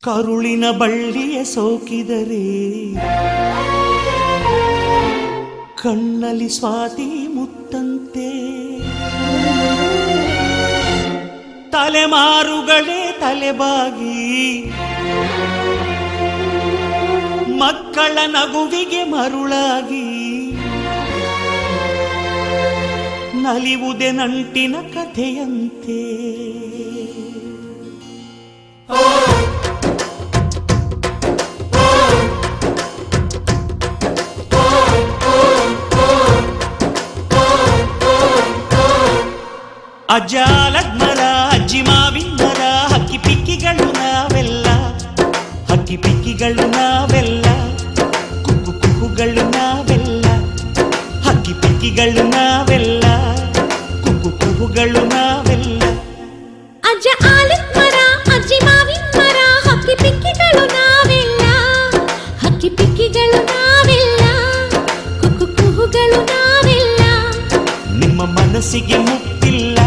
ಕರುಳಿನ ಬಳ್ಳಿಯ ಸೋಕಿದರೆ ಕಣ್ಣಲ್ಲಿ ಸ್ವಾತಿ ಮುತ್ತಂತೆ, ತಲೆಮಾರುಗಳೇ ತಲೆಬಾಗಿ ಮಕ್ಕಳ ನಗುವಿಗೆ ಮರುಳಾಗಿ ನಲಿವುದೆ ನಂಟಿನ ಕಥೆಯಂತೆ. ಅಜ್ಜಾಲದ ಮರ, ಅಜ್ಜಿ ಮಾವಿನ ಮರ, ಹಕ್ಕಿ ಪಿಕ್ಕಿಗಳು ನಾವೆಲ್ಲ, ಹಕ್ಕಿ ಪಿಕ್ಕಿಗಳು ನಾವೆಲ್ಲ, ಕುಕ್ಕು ಕುಕ್ಕುಗಳು ನಾವೆಲ್ಲ, ಹಕ್ಕಿ ಪಿಕ್ಕಿಗಳು ನಾವೆಲ್ಲ, ಕುಕ್ಕು ಕುಕ್ಕುಗಳು ನಾವೆಲ್ಲ. ಅಜ್ಜ ಆಲದ ಮರ, ಅಜ್ಜಿ ಮಾವಿನ ಮರ, ಹಕ್ಕಿ ಪಿಕ್ಕಿಗಳು ನಾವೆಲ್ಲ, ಹಕ್ಕಿ ಪಿಕ್ಕಿಗಳು ನಾವೆಲ್ಲ, ಕುಕ್ಕು ಕುಕ್ಕುಗಳು ನಾವೆಲ್ಲ. ನಿಮ್ಮ ಮನಸ್ಸಿಗೆ ಮುಟ್ಟಿಲ್ಲ